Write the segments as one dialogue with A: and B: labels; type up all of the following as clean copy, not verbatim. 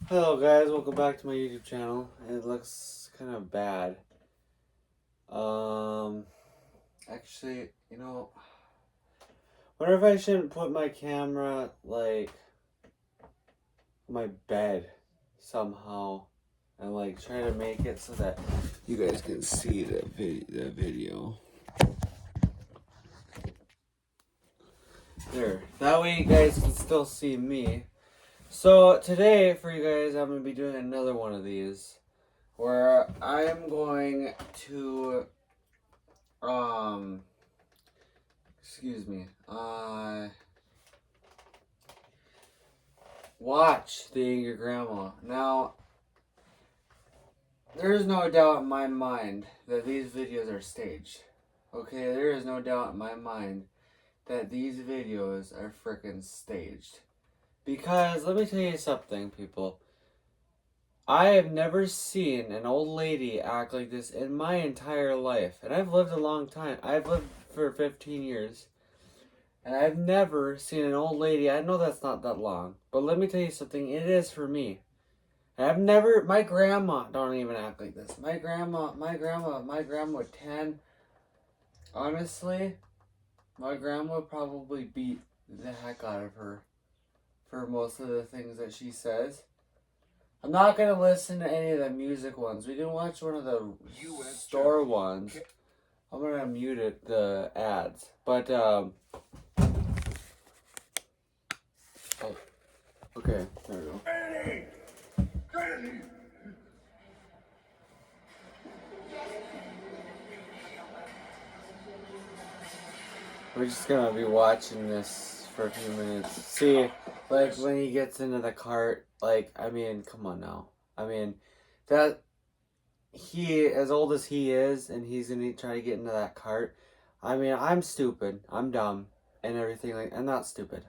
A: Hello guys, welcome back to my YouTube channel. It looks kind of bad. Actually, wonder if I shouldn't put my camera like on my bed somehow and like try to make it so that you guys can see the video. There. That way you guys can still see me. So today for you guys I'm gonna be doing another one of these where I'm going to excuse me, watch the Angry Grandma. Now, there's no doubt in my mind that these videos are staged. Okay, there is no doubt in my mind that these videos are freaking staged. Because, let me tell you something, people. I have never seen an old lady act like this in my entire life. And I've lived a long time. I've lived for 15 years. And I've never seen an old lady. I know that's not that long. But let me tell you something. It is for me. My grandma don't even act like this. My grandma was 10. Honestly, my grandma probably beat the heck out of her for most of the things that she says. I'm not going to listen to any of the music ones. We didn't watch one of the store ones. I'm going to mute it, the ads. But, okay, there we go. Granny! We're just gonna be watching this for a few minutes. See, like, when he gets into the cart, like, I mean, come on now. I mean, that, he, as old as he is, and he's gonna try to get into that cart, I mean, I'm stupid, I'm dumb, and everything, like, I'm not stupid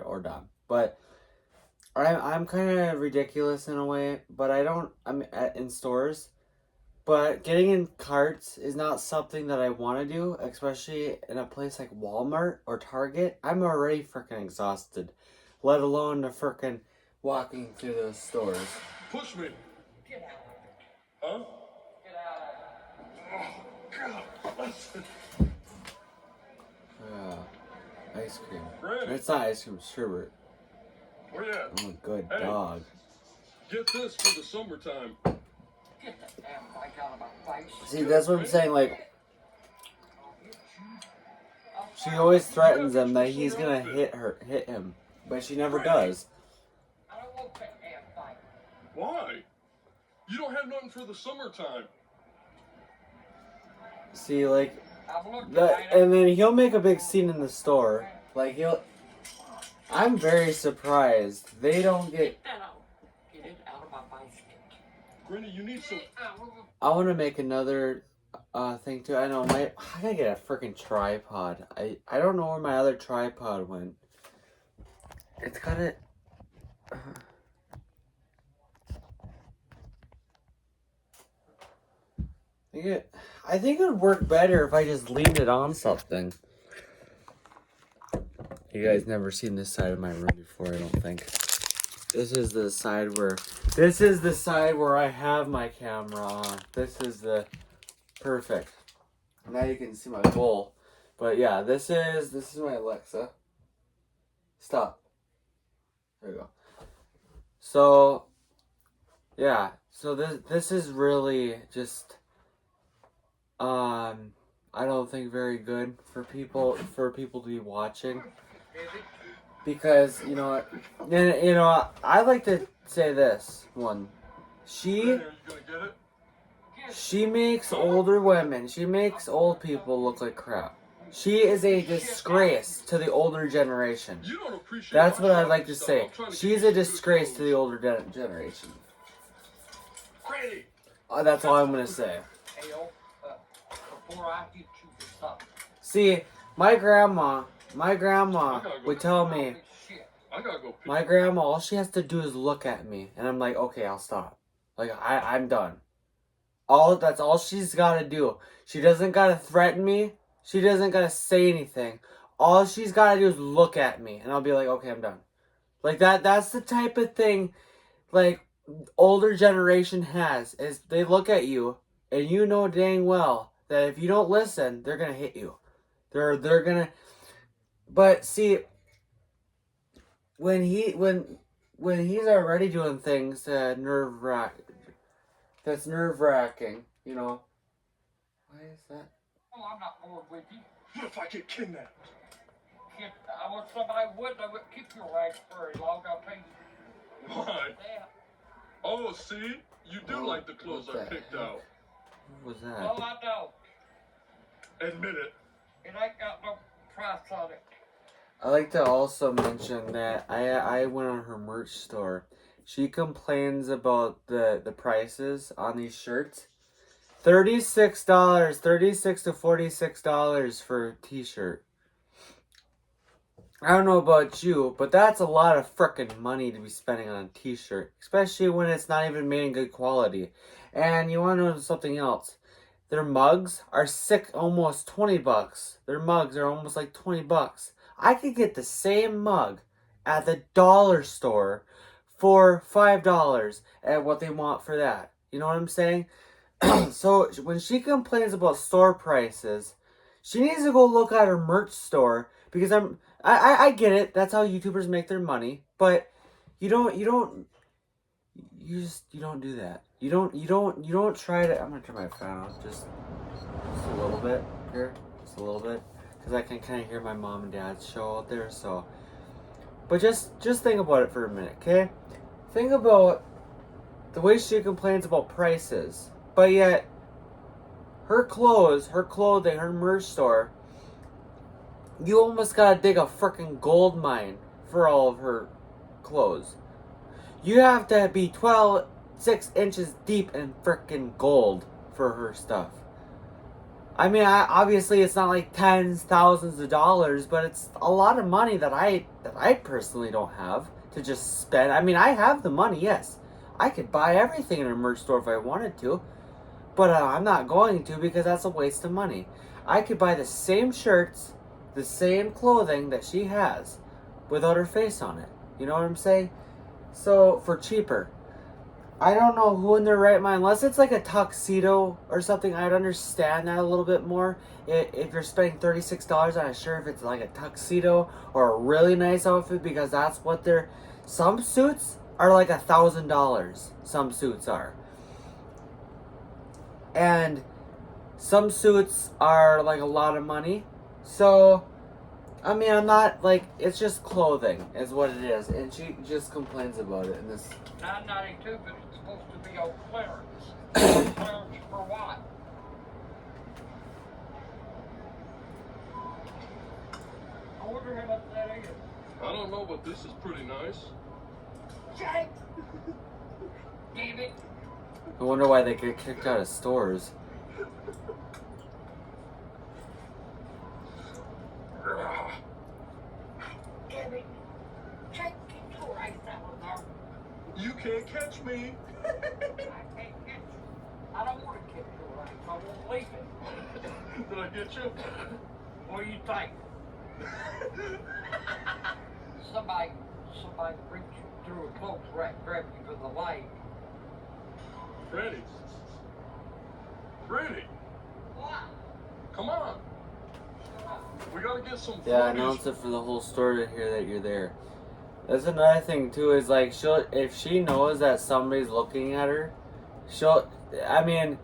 A: or dumb, but I'm kind of ridiculous in a way, but in stores, but getting in carts is not something that I want to do, especially in a place like Walmart or Target. I'm already freaking exhausted, let alone the freaking walking through those stores.
B: Push me.
C: Get out.
B: Huh?
C: Get out.
B: Oh, God.
A: Ice cream.
B: Granny.
A: It's not ice cream, it's sherbet.
B: Where you at?
A: I'm a good
B: Hey.
A: dog.
B: Get this for the summertime.
C: Get the damn bike out of my face.
A: See, that's what I'm saying, like, she always threatens him that he's gonna hit him, but she never does.
C: I don't want that damn bike.
B: Why? You don't have nothing for the summertime.
A: See, like,
C: I've looked at it.
A: and then he'll make a big scene in the store. Like, I'm very surprised they don't get.
C: Get that out. Get it out of my basket.
B: Granny, you need some.
C: Get out of
A: I want to make another thing too. I know I gotta get a freaking tripod. I don't know where my other tripod went. It's got it. I think it would work better if I just leaned it on something. You guys never seen this side of my room before, I don't think. This is the side where I have my camera on. This is the perfect. Now you can see my bowl. But yeah, this is my Alexa. Stop. There we go. So yeah, so this is really just I don't think very good for people to be watching. Because, I like to say this one.
B: Granny, are you gonna get it?
A: She makes older women, she makes old people look like crap. She is a disgrace to the older generation.
B: You don't appreciate.
A: That's
B: my
A: what I'd like to
B: stuff.
A: say.
B: I'm trying to
A: She's
B: get
A: a
B: you
A: disgrace
B: good
A: to the older generation.
B: Granny.
A: That's all I'm going to say.
C: Hey, yo, before I get you to stop.
A: See, my grandma would tell me,
C: Shit.
B: I gotta go.
A: my grandma, all she has to do is look at me. And I'm like, okay, I'll stop. Like, I'm done. That's all she's got to do. She doesn't got to threaten me. She doesn't got to say anything. All she's got to do is look at me. And I'll be like, okay, I'm done. Like, that's the type of thing. like older generation has is they look at you and you know dang well that if you don't listen, they're gonna hit you. They're gonna. But see, when he's already doing things that's nerve wracking, you know. Why is that?
C: Oh, I'm not bored with you.
B: What if I get kidnapped?
C: If I want somebody I would keep your legs furry long. I'll pay you.
B: Why?
C: Yeah.
B: Oh, see? You do like the clothes I picked out.
A: What was that?
C: No, I don't.
B: Admit it.
C: It ain't got no price on it.
A: I like to also mention that I went on her merch store. She complains about the prices on these shirts. $36, $36 to $46 for a t-shirt. I don't know about you, but that's a lot of frickin' money to be spending on a t-shirt. Especially when it's not even made in good quality. And you want to know something else. Their mugs are almost $20. Their mugs are almost like $20. I could get the same mug at the dollar store for $5 at what they want for that. You know what I'm saying? So when she complains about store prices, she needs to go look at her merch store because I get it. That's how YouTubers make their money, but you don't do that. You don't try to. I'm gonna turn my fan on just a little bit here, just a little bit, because I can kind of hear my mom and dad's show out there. So, but just think about it for a minute, okay? Think about the way she complains about prices, but yet her clothes, her clothing, her merch store, you almost gotta dig a freaking gold mine for all of her clothes. You have to be 6 inches deep in freaking gold for her stuff. I mean, obviously it's not like tens, thousands of dollars, but it's a lot of money that I personally don't have to just spend. I mean, I have the money, yes. I could buy everything in a merch store if I wanted to, but I'm not going to because that's a waste of money. I could buy the same shirts, the same clothing that she has without her face on it. You know what I'm saying? So, for cheaper. I don't know who in their right mind, unless it's like a tuxedo or something, I'd understand that a little bit more. If you're spending $36 on a shirt, if it's like a tuxedo or a really nice outfit, because that's what they're... Some suits are like $1,000. Some suits are. And some suits are like a lot of money. So, I mean, I'm not like... It's just clothing is what it is. And she just complains about it in this...
C: $9.92, but it's supposed to be on clearance. Clearance for what? I wonder how much that is.
B: I don't know, but this is pretty nice.
C: Jake! Damn it!
A: I wonder why they get kicked out of stores.
C: Damn it! Jake, get your ass out of there.
B: You can't catch me.
C: I can't catch you. I don't want to catch your ass. I won't leave it.
B: Did I get you?
C: What do you think? Somebody reached through a close rack, grabbed you for the leg.
B: Freddy. Freddy.
C: What?
B: Come on. We gotta get some
A: Yeah,
B: footage.
A: announce it for the whole store to hear that you're there. That's another thing too, is like if she knows that somebody's looking at her, I mean,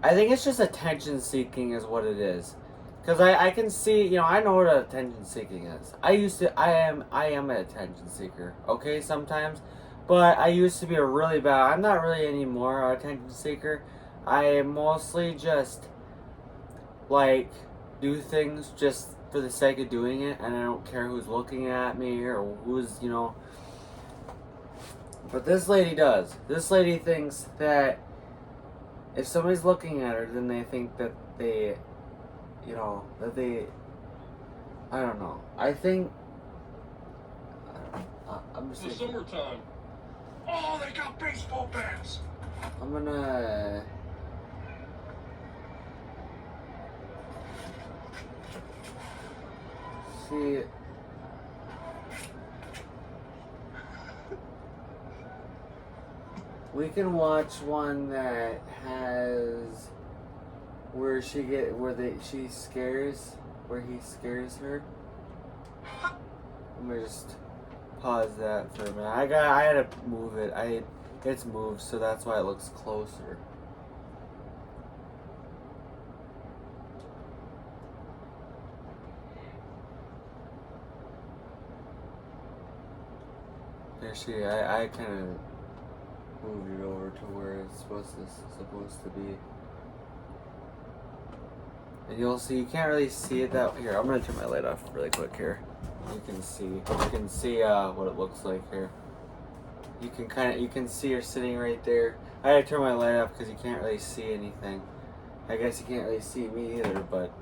A: I think it's just attention seeking is what it is. Cause I can see, you know, I know what attention seeking is. I am an attention seeker, okay, sometimes. But I used to be I'm not really anymore an attention seeker. I mostly just, like, do things just for the sake of doing it, and I don't care who's looking at me or who's, you know. But this lady does. This lady thinks that if somebody's looking at her, then they think that they, you know, I don't know. I think, I'm just
B: It's the
A: thinking,
B: summertime. Oh, they got baseball bats.
A: I'm gonna... See... We can watch one that has where she scares, where he scares her. Let me just pause that for a minute. I had to move it. It's moved, so that's why it looks closer. Actually, I kind of moved it over to where it's supposed to be. And you'll see, you can't really see it that here. I'm gonna turn my light off really quick here. You can see what it looks like here. You can see her sitting right there. I had to turn my light off because you can't really see anything. I guess you can't really see me either, but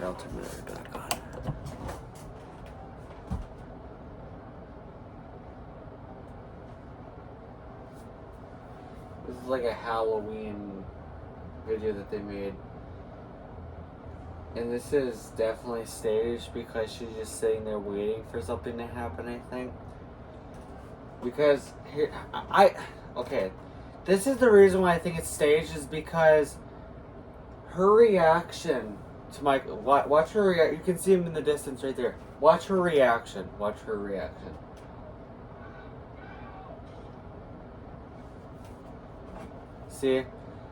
A: I'll turn my light back on. This is like a Halloween video that they made. And this is definitely staged because she's just sitting there waiting for something to happen, I think. Because here, okay. This is the reason why I think it's staged, is because her reaction to Michael, watch her react. You can see him in the distance right there. Watch her reaction. Watch her reaction. See?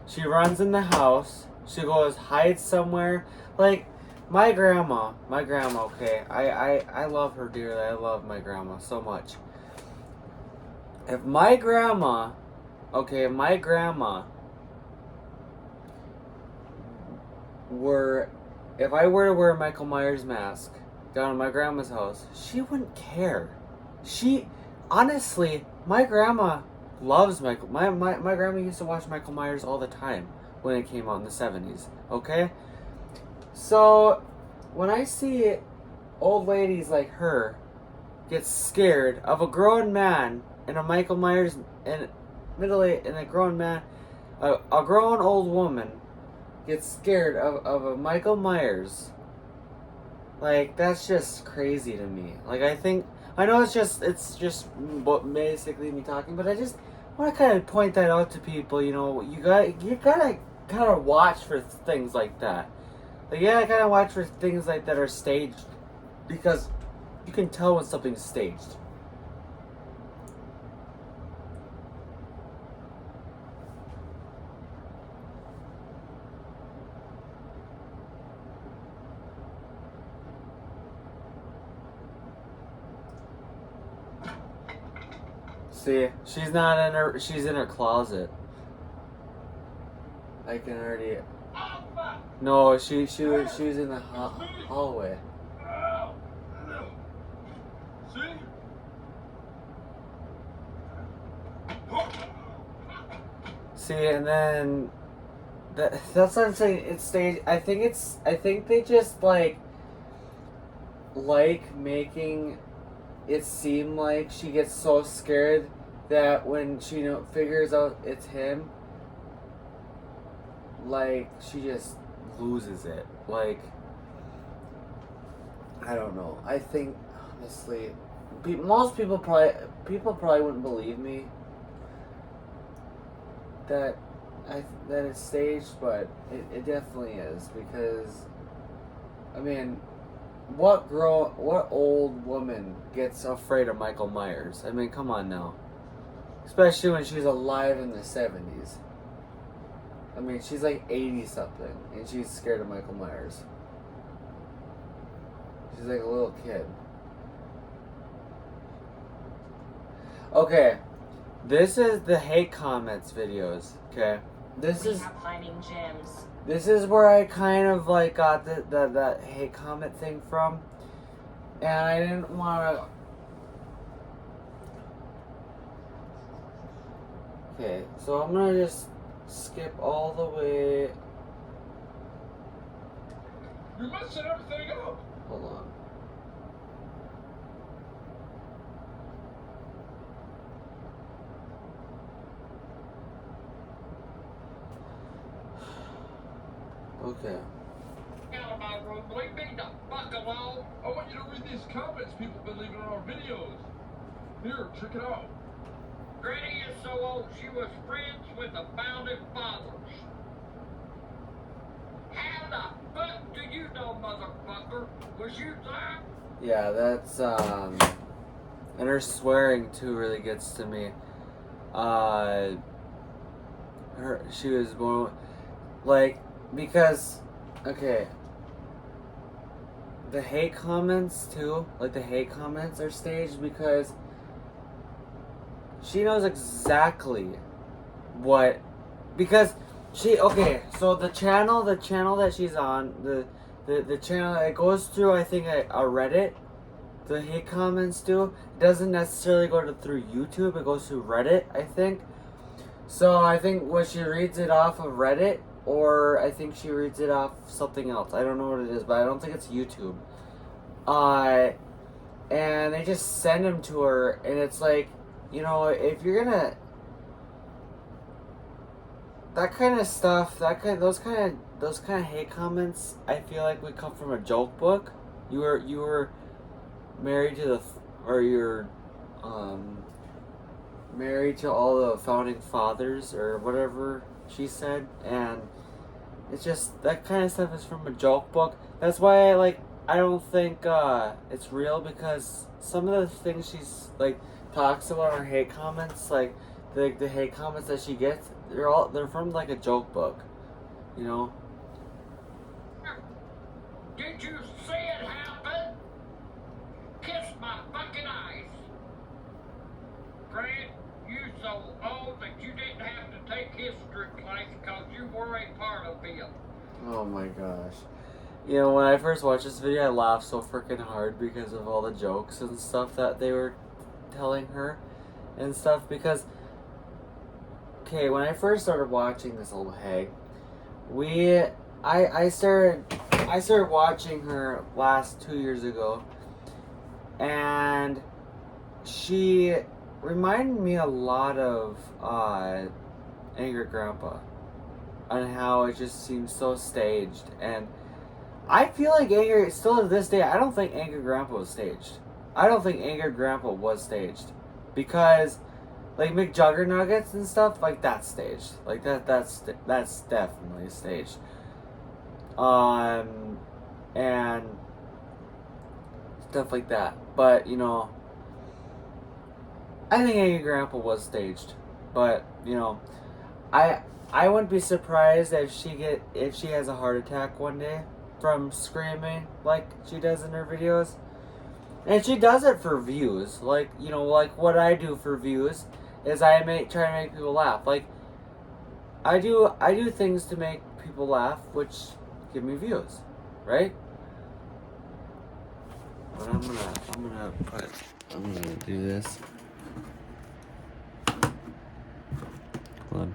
A: She runs in the house. She goes, hides somewhere. Like, my grandma, okay? I love her dearly. I love my grandma so much. If my grandma were, if I were to wear a Michael Myers mask down at my grandma's house, she wouldn't care. Honestly, my grandma loves Michael. My grandma used to watch Michael Myers all the time when it came out in the 70s, okay? So, when I see old ladies like her get scared of a grown man and a Michael Myers, and a grown man, a grown old woman gets scared of a Michael Myers, like, that's just crazy to me. Like, I know it's just basically me talking, but I just want to kind of point that out to people. You know, you gotta kind of watch for things like that. Like, yeah, I kind of watch for things like that are staged, because you can tell when something's staged. See, she's in her closet. I can already. No, she was in the hallway.
B: See?
A: See, and then that's what I'm saying. It's staged. I think they just like making it seem like she gets so scared that when she figures out it's him, like, she just loses it. Like, I don't know. I think, honestly, most people probably wouldn't believe me that it's staged, but it definitely is, because, I mean, what old woman gets afraid of Michael Myers? I mean, come on now. Especially when she's alive in the 70s. I mean, she's like 80 something, and she's scared of Michael Myers. She's like a little kid. Okay, this is the hate comments videos. Okay, this is
D: finding gems.
A: This is where I kind of like got the hate comment thing from, and I didn't want to. Okay, so I'm gonna just skip all the way.
B: You're messing everything up.
A: Hold on. Okay.
B: Out of my room, leave me the fuck alone. I want you to read these comments people have been leaving on our videos. Here, check it out.
C: Granny is so old she was friends with the founding fathers. How the fuck do you know, motherfucker? Was you there?
A: Yeah, that's and her swearing too really gets to me. She was more like, because okay, the hate comments too, like the hate comments are staged because she knows exactly what, because she, okay, so the channel that she's on, the channel, it goes through, I think, a Reddit. The hate comments do. It doesn't necessarily go through YouTube. It goes through Reddit, I think. So I think when she reads it off of Reddit, or I think she reads it off something else. I don't know what it is, but I don't think it's YouTube. And they just send them to her, and it's like, you know, if you're gonna, that kind of stuff, those kind of hate comments, I feel like would come from a joke book. You were married to you're married to all the founding fathers or whatever she said, and it's just, that kind of stuff is from a joke book. That's why I don't think it's real, because some of the things she's like talks about in her hate comments, like the hate comments that she gets, they're from like a joke book, you know.
C: Did you see it happen? Kiss my fucking eyes. Grant, you so old that you didn't have to take history class because you were a part of it.
A: Oh my gosh. You know, when I first watched this video, I laughed so freaking hard because of all the jokes and stuff that they were telling her and stuff, because okay, when I first started watching this old hag, I started watching her last 2 years ago, and she reminded me a lot of Angry Grandpa, on how it just seems so staged. And I feel like still to this day, I don't think Angry Grandpa was staged. I don't think Angry Grandpa was staged, because like McJuggernuggets and stuff, like that's staged. Like that's definitely staged. And stuff like that. But you know, I think Angry Grandpa was staged. But you know, I wouldn't be surprised if she has a heart attack one day from screaming like she does in her videos. And she does it for views. Like, you know, like what I do for views is try to make people laugh. Like I do things to make people laugh, which give me views, right? But I'm gonna do this. Hold on.